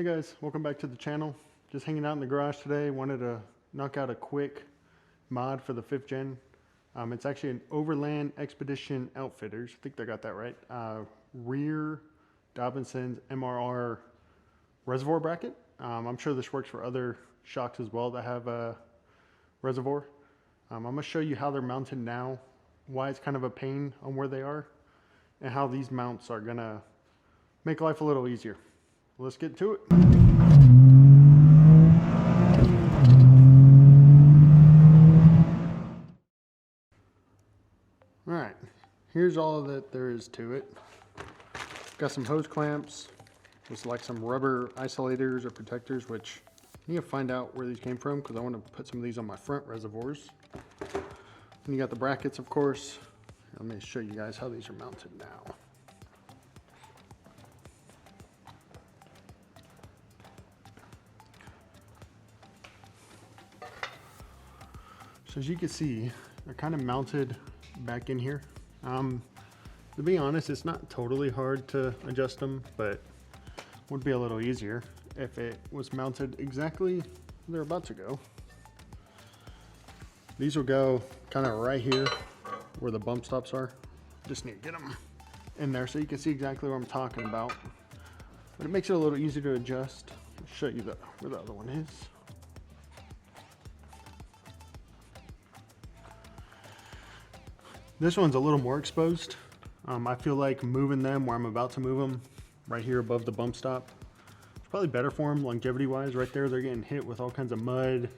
Hey guys, welcome back to the channel. Just hanging out in the garage today. Wanted to knock out a quick mod for the 5th gen. It's actually an Overland Expedition Outfitters. I think I got that right. Rear Dobinsons MRR reservoir bracket. I'm sure this works for other shocks as well that have a reservoir. I'm going to show you how they're mounted now, why it's kind of a pain on where they are, and how these mounts are going to make life a little easier. Let's get to it. All right, here's all that there is to it. Got some hose clamps. Just like some rubber isolators or protectors, which I need to find out where these came from because I want to put some of these on my front reservoirs. And you got the brackets, of course. Let me show you guys how these are mounted now. So as you can see, they're kind of mounted back in here. To be honest, it's not totally hard to adjust them, but would be a little easier if it was mounted exactly where they're about to go. These will go kind of right here where the bump stops are. Just need to get them in there so you can see exactly what I'm talking about. But it makes it a little easier to adjust. I'll show you where the other one is. This one's a little more exposed. I feel like moving them where I'm about to move them, right here above the bump stop, it's probably better for them longevity wise. Right there, they're getting hit with all kinds of mud,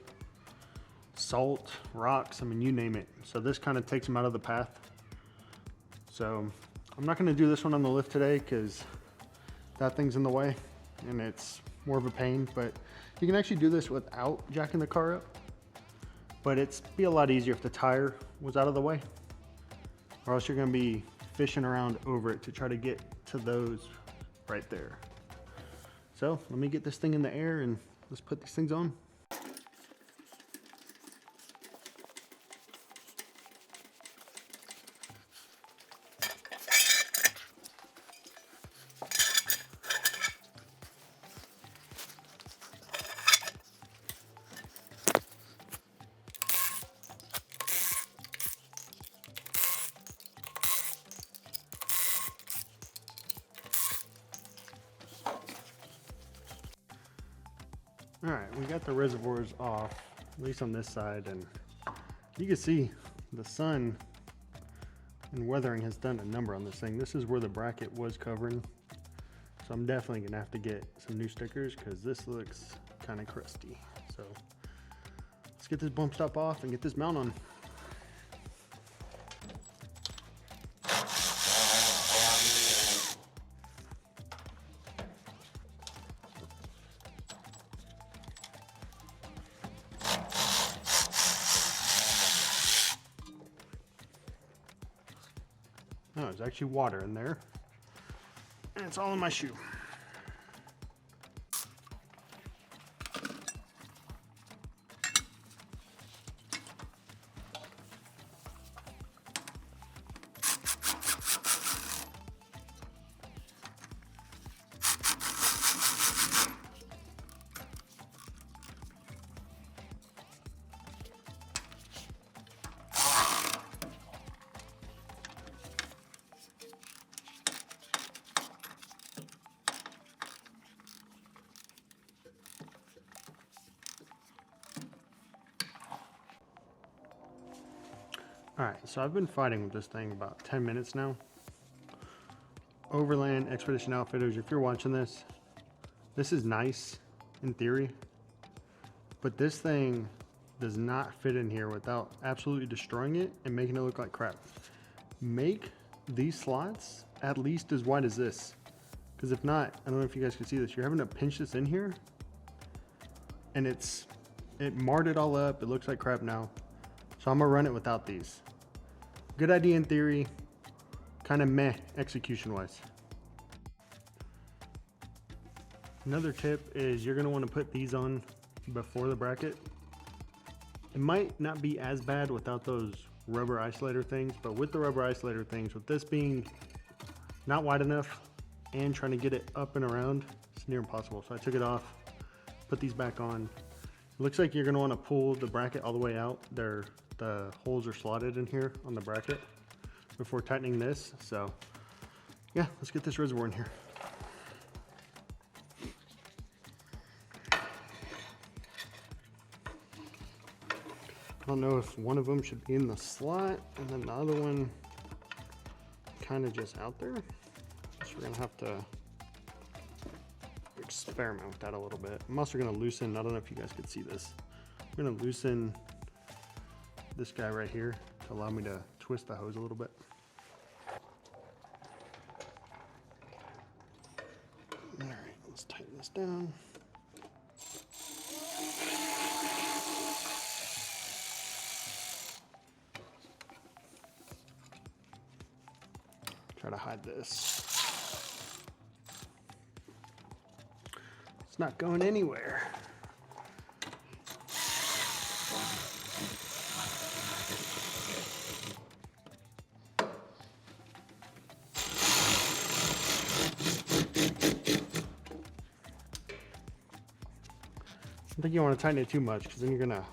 salt, rocks, I mean, you name it. So this kind of takes them out of the path. So I'm not gonna do this one on the lift today because that thing's in the way and it's more of a pain, but you can actually do this without jacking the car up, but it'd be a lot easier if the tire was out of the way, or else you're gonna be fishing around over it to try to get to those right there. So let me get this thing in the air and let's put these things on. All right, we got the reservoirs off, at least on this side, and you can see the sun and weathering has done a number on this thing. This is where the bracket was covering, so I'm definitely gonna have to get some new stickers because this looks kind of crusty. So let's get this bump stop off and get this mount on. No, there's actually water in there, and it's all in my shoe. All right, so I've been fighting with this thing about 10 minutes now. Overland Expedition Outfitters, if you're watching this, this is nice in theory, but this thing does not fit in here without absolutely destroying it and making it look like crap. Make these slots at least as wide as this, because if not, I don't know if you guys can see this, you're having to pinch this in here, and it marred it all up. It looks like crap now. So I'm gonna run it without these. Good idea in theory, kind of meh execution wise. Another tip is you're gonna wanna put these on before the bracket. It might not be as bad without those rubber isolator things, but with the rubber isolator things, with this being not wide enough and trying to get it up and around It's near impossible. So I took it off, put these back on. It looks like you're gonna wanna pull the bracket all the way out. The holes are slotted in here on the bracket before tightening this. So yeah, let's get this reservoir in here. I don't know if one of them should be in the slot and then the other one kind of just out there. So we're gonna have to experiment with that a little bit. I'm also gonna loosen, I don't know if you guys could see this. I'm gonna loosen this guy right here to allow me to twist the hose a little bit. All right, let's tighten this down. Try to hide this. It's not going anywhere. I don't think you want to tighten it too much because then you're gonna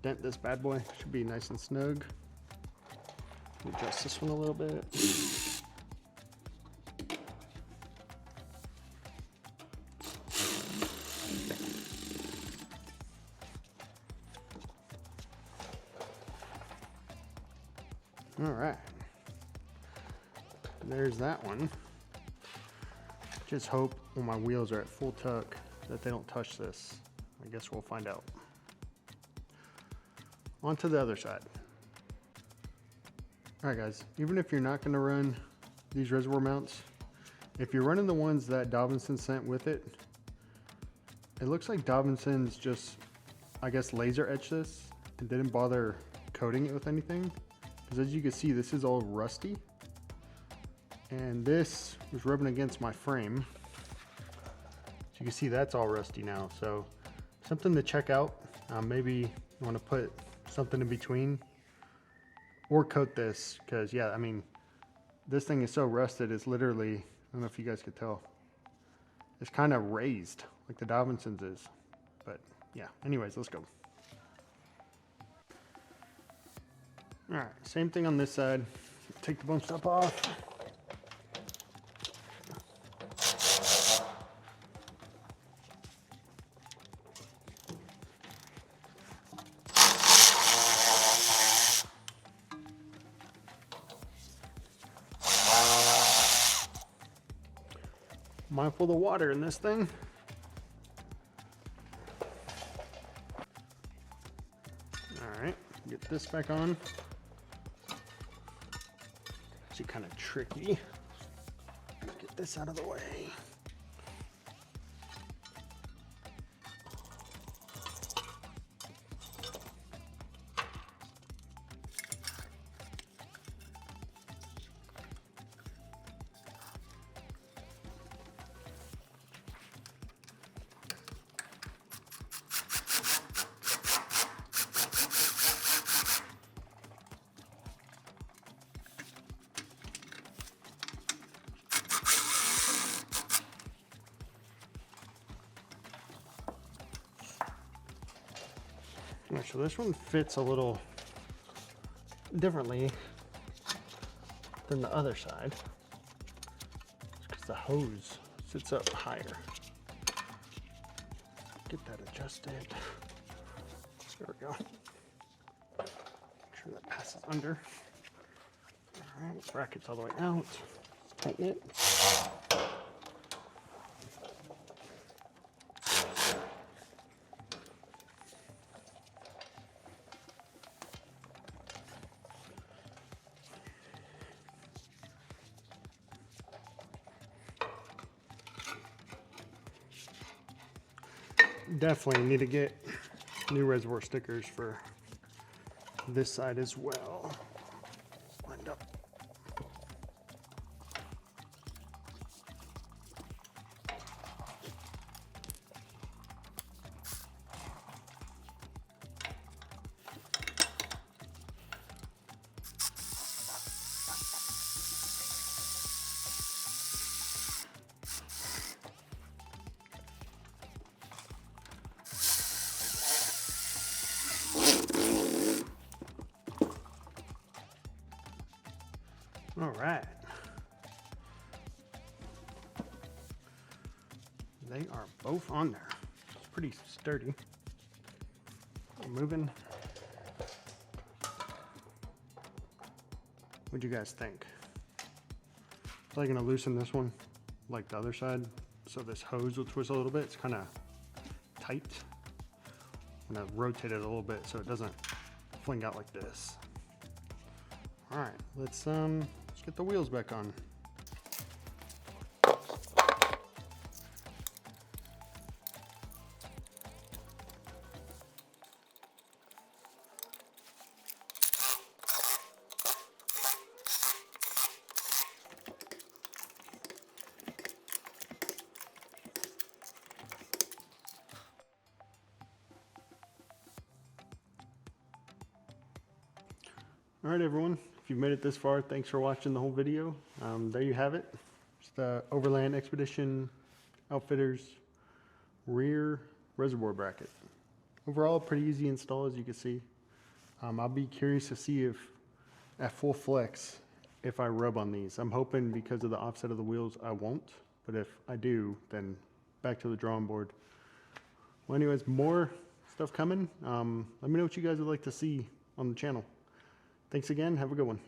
dent this bad boy. Should be nice and snug. Adjust this one a little bit. All right, there's that one. Just hope when my wheels are at full tuck that they don't touch this. I guess we'll find out. On to the other side. All right guys, even if you're not gonna run these reservoir mounts, if you're running the ones that Dobinson sent with it, it looks like Dobinsons just, I guess, laser etched this and didn't bother coating it with anything. Because as you can see, this is all rusty. And this was rubbing against my frame. So you can see that's all rusty now. So something to check out. Maybe you want to put something in between or coat this. Because yeah, I mean, this thing is so rusted, it's literally, I don't know if you guys could tell, it's kind of raised like the Dobinsons is. But yeah, anyways, let's go. All right, same thing on this side. Take the bump stop off. Mindful of the water in this thing. All right, get this back on. Actually kind of tricky. Get this out of the way. All right, so this one fits a little differently than the other side because the hose sits up higher. Get that adjusted. There we go. Make sure that passes under. All right, bracket's all the way out. Tighten it. Definitely need to get new reservoir stickers for this side as well. Lined up. All right. They are both on there. It's pretty sturdy. Moving. What'd you guys think? I'm gonna loosen this one like the other side, so this hose will twist a little bit. It's kind of tight. I'm gonna rotate it a little bit so it doesn't fling out like this. All right, let's get the wheels back on. All right, everyone, if you've made it this far, thanks for watching the whole video. There you have it. It's the Overland Expedition Outfitters rear reservoir bracket. Overall, pretty easy install, as you can see. I'll be curious to see if at full flex, if I rub on these. I'm hoping because of the offset of the wheels, I won't. But if I do, then back to the drawing board. Well, anyways, more stuff coming. Let me know what you guys would like to see on the channel. Thanks again. Have a good one.